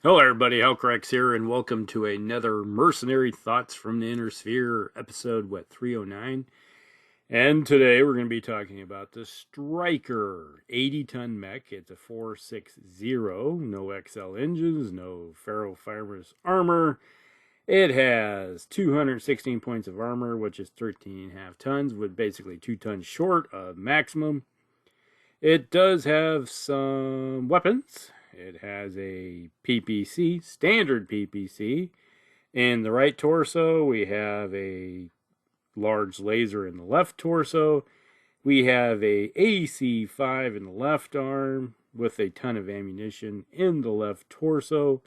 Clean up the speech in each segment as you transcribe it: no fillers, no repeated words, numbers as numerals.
Hello everybody, Hellcrax here, and welcome to another Mercenary Thoughts from the Inner Sphere, episode, 309. And today we're going to be talking about the Striker 80-ton mech. It's a 460, no XL engines, no ferrofibrous armor. It has 216 points of armor, which is 13.5 tons, with basically 2 tons short of maximum. It does have some weapons. It has a PPC, standard PPC. In the right torso, we have a large laser in the left torso. We have a AC-5 in the left arm with a ton of ammunition in the left torso.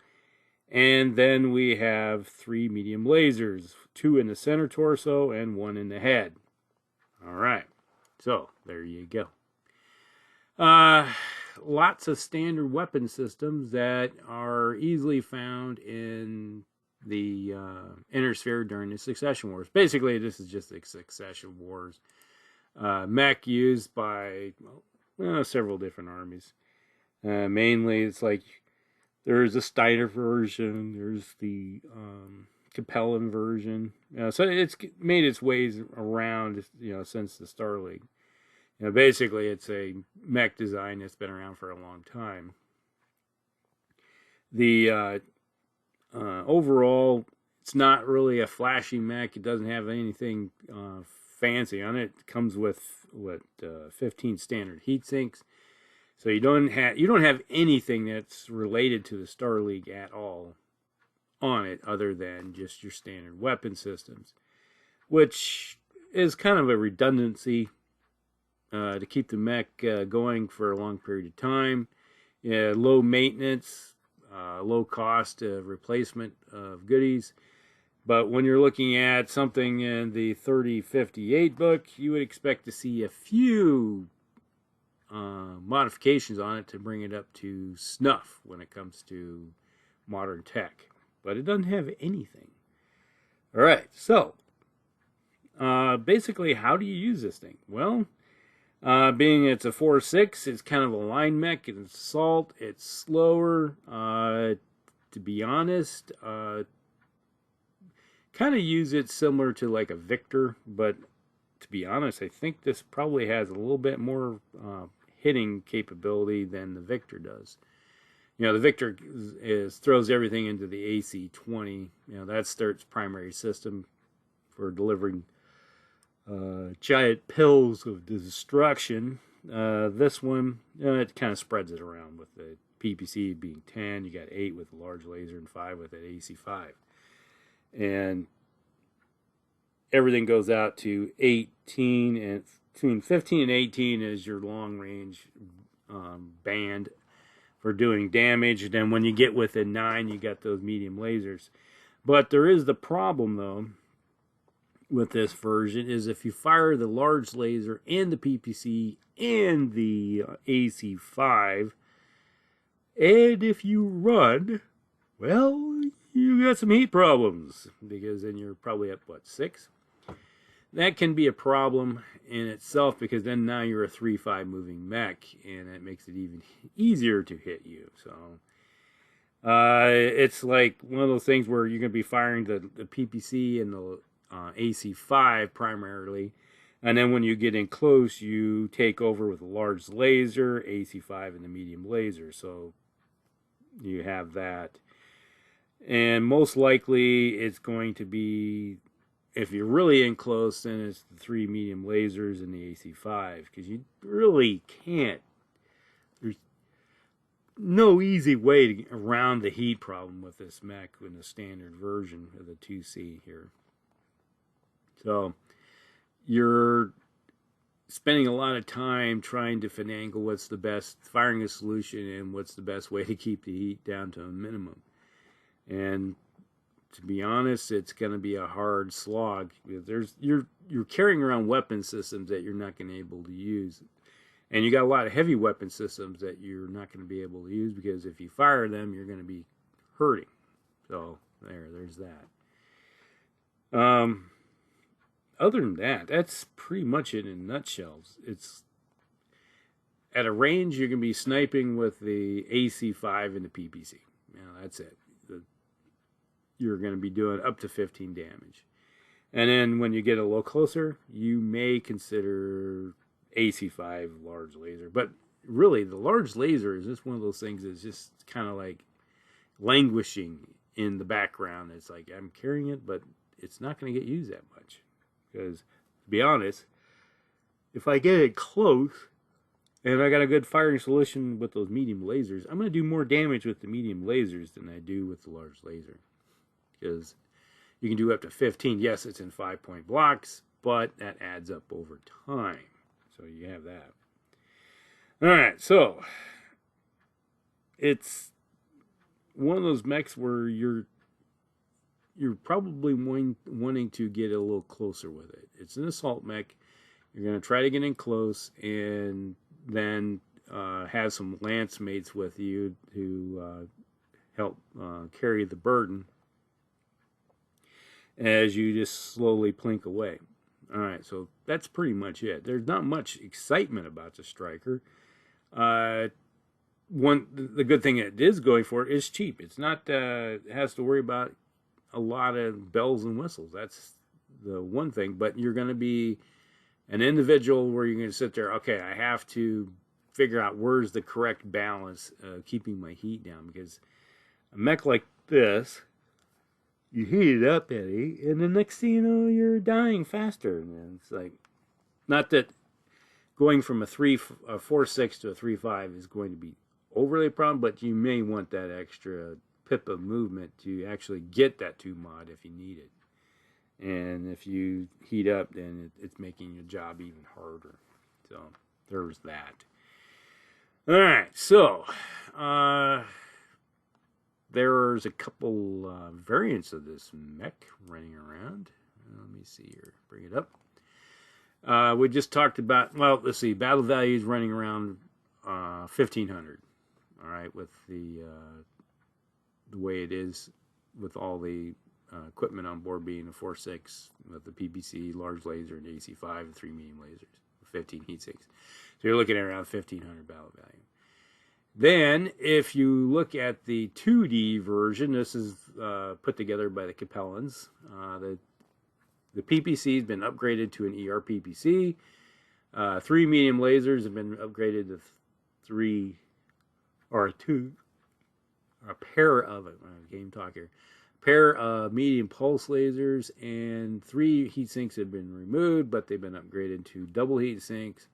And then we have 3 medium lasers, 2 in the center torso and 1 in the head. All right, so there you go. Lots of standard weapon systems that are easily found in the Inner Sphere during the Succession Wars. Basically, this is just the Succession Wars. Mech used by several different armies. Mainly, it's like there's a Steiner version, there's the Capellan version. So it's made its ways around, since the Star League. Basically, it's a mech design that's been around for a long time. The overall, it's not really a flashy mech. It doesn't have anything fancy on it. It comes with 15 standard heat sinks, so you don't have anything that's related to the Star League at all on it, other than just your standard weapon systems, which is kind of a redundancy. To keep the mech going for a long period of time. Low maintenance, low cost of replacement of goodies. But when you're looking at something in the 3058 book, you would expect to see a few modifications on it to bring it up to snuff when it comes to modern tech. But it doesn't have anything. All right, so basically, how do you use this thing? Well, being it's a 4.6, it's kind of a line mech. It's assault. It's slower. To be honest, kind of use it similar to like a Victor, but to be honest, I think this probably has a little bit more hitting capability than the Victor does. The Victor throws everything into the AC-20. That's its primary system for delivering giant pills of destruction. This one, it kind of spreads it around with the PPC being 10. You got 8 with a large laser and 5 with an AC-5. And everything goes out to 18, and between 15 and 18 is your long range band for doing damage. And then when you get within 9, you got those medium lasers. But there is the problem, though, with this version, is if you fire the large laser and the PPC and the AC-5, and if you run, well, you got some heat problems, because then you're probably at, 6? That can be a problem in itself, because then now you're a 3-5 moving mech, and it makes it even easier to hit you. So it's like one of those things where you're going to be firing the PPC and the AC-5 primarily, and then when you get in close, you take over with a large laser, AC-5 and the medium laser. So you have that, and most likely it's going to be, if you're really in close, then it's the 3 medium lasers and the AC-5, because you really can't. There's no easy way to get around the heat problem with this mech in the standard version of the 2C here. So you're spending a lot of time trying to finagle what's the best firing a solution and what's the best way to keep the heat down to a minimum. And to be honest, it's going to be a hard slog. You're carrying around weapon systems that you're not going to be able to use, and you got a lot of heavy weapon systems that you're not going to be able to use, because if you fire them, you're going to be hurting. So there's that. Other than that, that's pretty much it in nutshells. It's at a range, you're going to be sniping with the AC-5 and the PPC. that's it. You're going to be doing up to 15 damage. And then when you get a little closer, you may consider AC5 large laser. But really, the large laser is just one of those things that's just kind of like languishing in the background. It's like I'm carrying it, but it's not going to get used that much. Because, to be honest, if I get it close and I got a good firing solution with those medium lasers, I'm going to do more damage with the medium lasers than I do with the large laser. Because you can do up to 15. Yes, it's in 5-point blocks, but that adds up over time. So you have that. All right, so it's one of those mechs where you're probably wanting to get a little closer with it. It's an assault mech. You're going to try to get in close and then have some lance mates with you to help carry the burden as you just slowly plink away. All right, so that's pretty much it. There's not much excitement about the Striker. The good thing it is going for is cheap. It's not it has to worry about a lot of bells and whistles. That's the one thing. But you're going to be an individual where you're going to sit there. Okay, I have to figure out where's the correct balance of keeping my heat down, because a mech like this, you heat it up, Eddie, and the next thing you know, you're dying faster. And it's like, not that going from a 4.6 to a 3.5 is going to be overly a problem, but you may want that extra pip of movement to actually get that 2 mod if you need it. And if you heat up, then it's making your job even harder. So there's that. All right, so there's a couple variants of this mech running around. Let me see here. Bring it up. We just talked about, well, let's see, battle values running around 1,500. All right, with the way it is, with all the equipment on board being a 4.6 with the PPC, large laser, and AC5, and 3 medium lasers, 15 heat sinks. So you're looking at around 1,500 battle value. Then, if you look at the 2D version, this is put together by the Capellans. The PPC has been upgraded to an ER PPC. 3 medium lasers have been upgraded to 3 or 2, or a pair of game talk here. A pair of medium pulse lasers, and 3 heat sinks have been removed, but they've been upgraded to double heat sinks.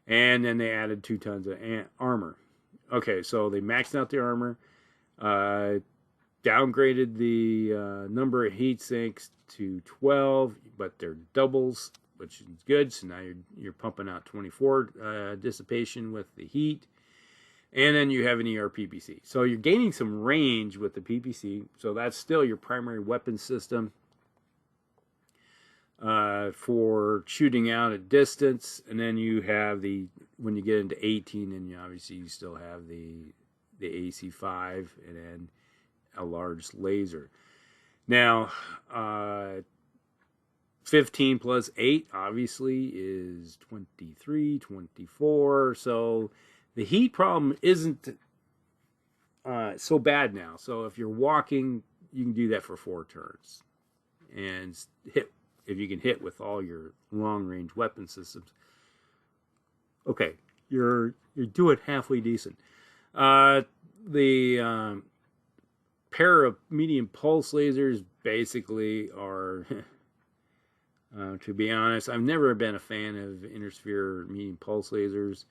And then they added 2 tons of armor. Okay, so they maxed out the armor, downgraded the number of heat sinks to 12, but they're doubles, which is good. So now you're pumping out 24 dissipation with the heat, and then you have an ER PPC. So you're gaining some range with the PPC. So that's still your primary weapon system for shooting out at distance. And then you have when you get into 18, then obviously you still have the AC5 and then a large laser. Now, 15 plus 8 obviously is 23, 24. So the heat problem isn't so bad now. So if you're walking, you can do that for 4 turns and hit. If you can hit with all your long-range weapon systems, okay, you're doing halfway decent. The pair of medium pulse lasers basically are, to be honest, I've never been a fan of intersphere medium pulse lasers.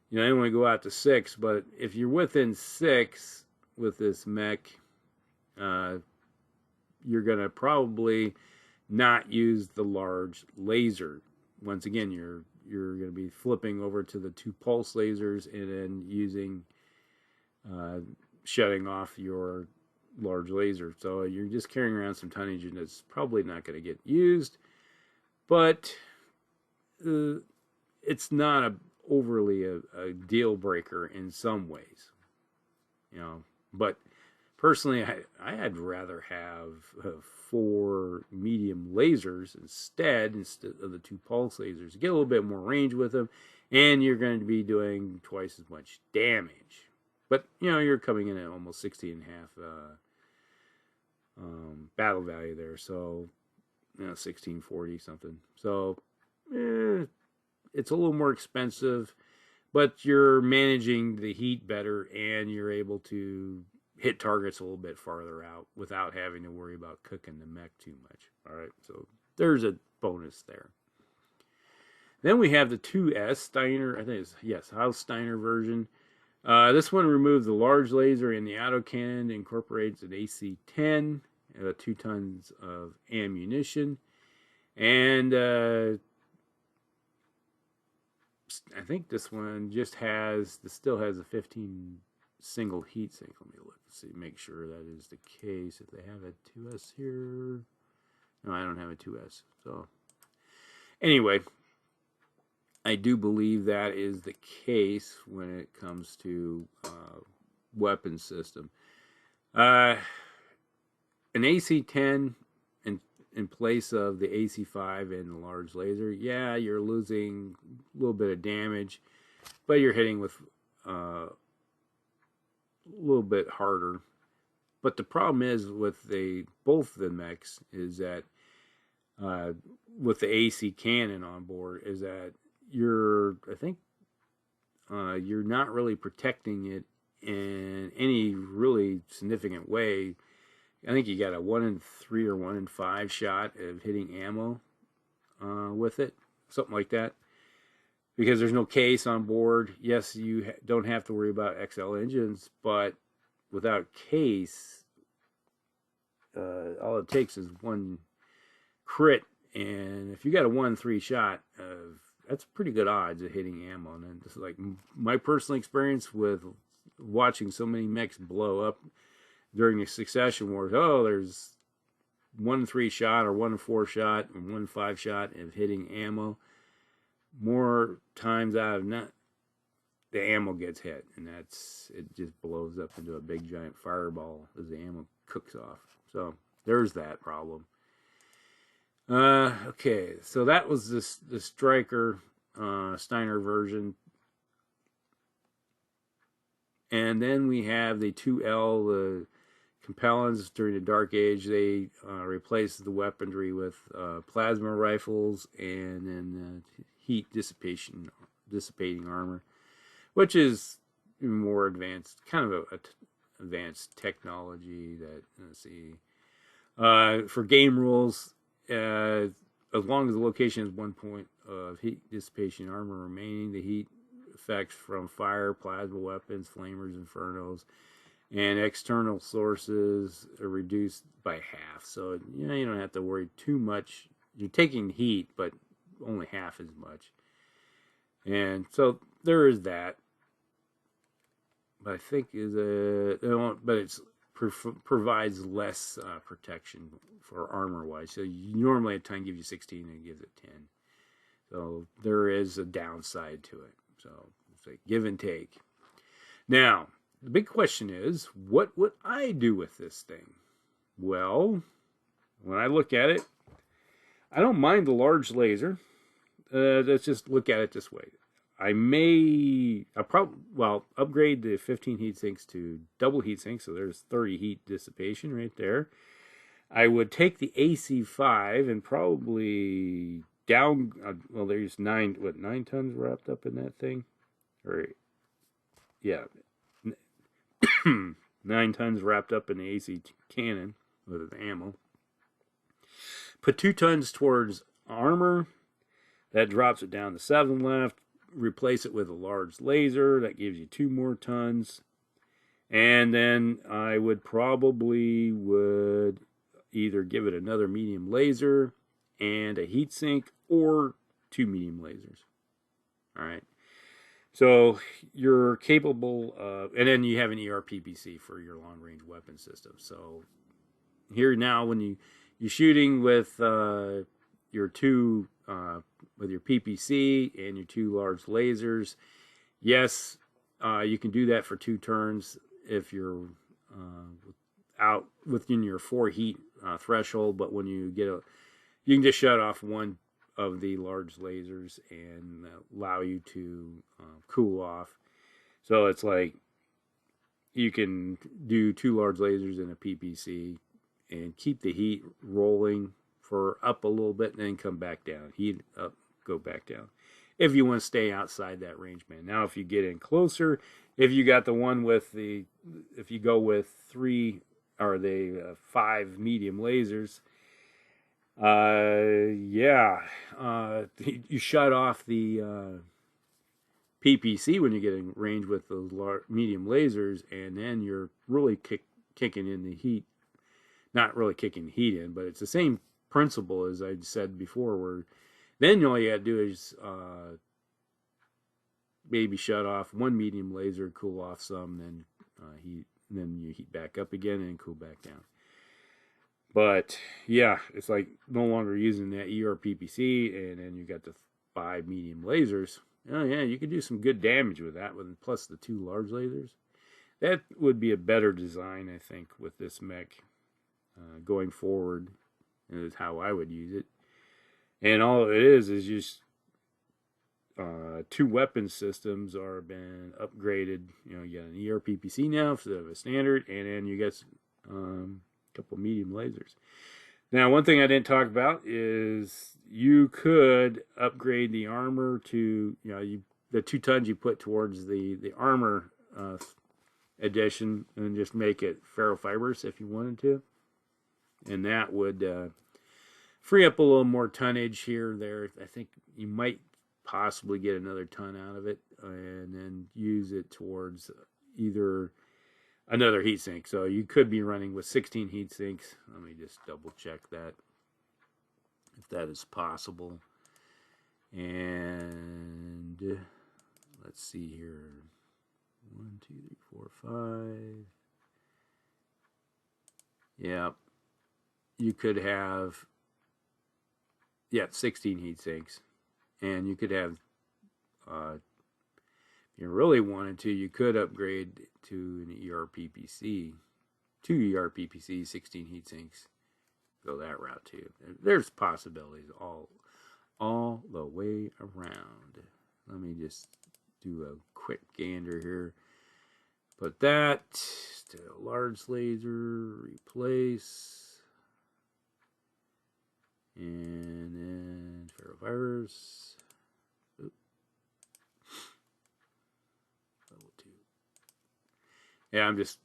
You know, I only go out to 6, but if you're within 6 with this mech, you're gonna probably not use the large laser. Once again, you're going to be flipping over to the 2 pulse lasers and then using shutting off your large laser. So you're just carrying around some tonnage, and it's probably not going to get used. But it's not overly a deal breaker in some ways, you know. But personally, I'd rather have 4 medium lasers instead of the 2 pulse lasers. Get a little bit more range with them, and you're going to be doing twice as much damage. But, you know, you're coming in at almost 60.5 battle value there. So, you know, 1640 something. So, it's a little more expensive, but you're managing the heat better, and you're able to hit targets a little bit farther out without having to worry about cooking the mech too much. All right, so there's a bonus there. Then we have the 2S Steiner, I think it's, yes, House Steiner version. This one removes the large laser and the autocannon, incorporates an AC-10, 2 tons of ammunition, and I think this one just has, still has a 15 single heat sink. Let me look and see, make sure that is the case. If they have a 2S here, no, I don't have a 2S. So anyway, I do believe that is the case when it comes to weapon system. An AC-10 in place of the AC-5 and the large laser, yeah, you're losing a little bit of damage, but you're hitting with a little bit harder. But the problem is with both the mechs is that with the AC cannon on board is that I think you're not really protecting it in any really significant way. I think you got a 1 in 3 or 1 in 5 shot of hitting ammo with it, something like that. Because there's no case on board. Yes, you don't have to worry about XL engines, but without case, all it takes is 1 crit, and if you got a 1 in 3 shot, that's pretty good odds of hitting ammo. And this is like my personal experience with watching so many mechs blow up during the succession wars. Oh, there's 1 in 3 shot or 1 in 4 shot and 1 in 5 shot of hitting ammo. More times out of not, the ammo gets hit, and it just blows up into a big giant fireball as the ammo cooks off. So there's that problem. Okay, so that was the Striker Steiner version. And then we have the 2L, the Compellens during the Dark Age. They replaced the weaponry with plasma rifles and then heat dissipating armor, which is more advanced, kind of a advanced technology that, let's see, for game rules, as long as the location has 1 point of heat dissipation armor remaining, the heat effects from fire, plasma weapons, flamers, infernos, and external sources are reduced by half. So, you know, you don't have to worry too much. You're taking heat, but only half as much. And so there is that. But I think but it's provides less protection for armor wise. So you normally at time give you 16 and it gives it 10. So there is a downside to it. So it's like give and take. Now, the big question is, what would I do with this thing? Well, when I look at it, I don't mind the large laser. Let's just look at it this way. I'll probably upgrade the 15 heat sinks to double heat sinks, so there's 30 heat dissipation right there. I would take the AC-5 and probably there's 9 tons wrapped up in that thing? Or, yeah, 9 tons wrapped up in the AC cannon with the ammo. Put 2 tons towards armor. That drops it down to 7 left. Replace it with a large laser. That gives you 2 more tons. And then I would either give it another medium laser and a heat sink, or 2 medium lasers. All right. So you're capable of, and then you have an ERPPC for your long-range weapon system. So here now, when you're shooting with your 2 with your PPC and your 2 large lasers, yes, you can do that for 2 turns if you're out within your 4 heat threshold. But when you you can just shut off 1 of the large lasers and allow you to cool off. So it's like you can do 2 large lasers in a PPC and keep the heat rolling for up a little bit and then come back down. Heat up, go back down. If you want to stay outside that range band. Now, if you get in closer, if you got the one with the, if you go with 3 or the 5 medium lasers, you shut off the PPC when you get in range with the medium lasers, and then you're really kicking in the heat. Not really kicking heat in, but it's the same principle as I said before, where then all you got to do is maybe shut off 1 medium laser, cool off some, then then you heat back up again and cool back down. But yeah, it's like no longer using that ERPPC, and then you got the 5 medium lasers. Oh yeah, you could do some good damage with that one, plus the 2 large lasers. That would be a better design, I think, with this mech going forward, and is how I would use it. And all it is just 2 weapon systems are been upgraded. You know, you got an ERPPC now instead of a standard, and then you got a couple medium lasers. Now, one thing I didn't talk about is you could upgrade the armor to, the 2 tons you put towards the armor edition, and just make it ferrofibers if you wanted to. And that would free up a little more tonnage here or there. I think you might possibly get another ton out of it, and then use it towards either another heat sink. So you could be running with 16 heat sinks. Let me just double check that, if that is possible. And let's see here. 1, 2, 3, 4, 5. Yeah. You could have 16 heat sinks. And you could have, if you really wanted to, you could upgrade to an ERPPC, 2 ERPPC, 16 heat sinks. Go that route too. There's possibilities all the way around. Let me just do a quick gander here. Put that to a large laser, replace. And then ferrovirus. Level 2. Yeah, I'm just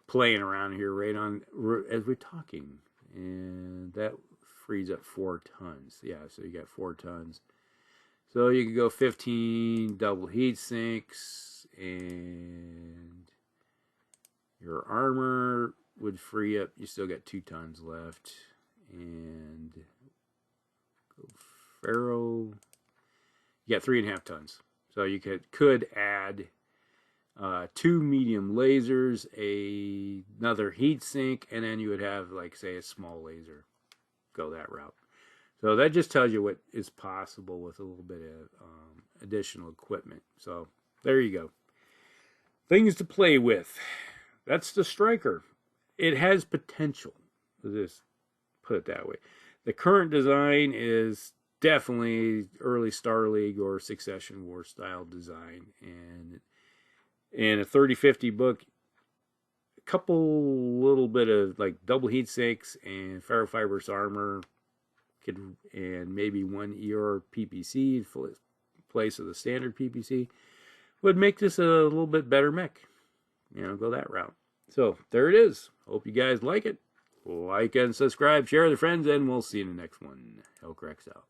playing around here right on as we're talking. And that frees up 4 tons. Yeah, so you got 4 tons. So you can go 15 double heat sinks, and your armor would free up. You still got 2 tons left. And ferro, you got 3.5 tons. So you could add 2 medium lasers, another heat sink, and then you would have, like, say, a small laser. Go that route. So that just tells you what is possible with a little bit of additional equipment. So there you go. Things to play with. That's the Striker. It has potential. Just put it that way. The current design is definitely early Star League or Succession War style design. And in a 3050 book, a couple little bit of like double heat sinks and ferrofibrous armor, and maybe 1 ER PPC in place of the standard PPC would make this a little bit better mech. Go that route. So there it is. Hope you guys like it. Like and subscribe, share with your friends, and we'll see you in the next one. Hellcracks out.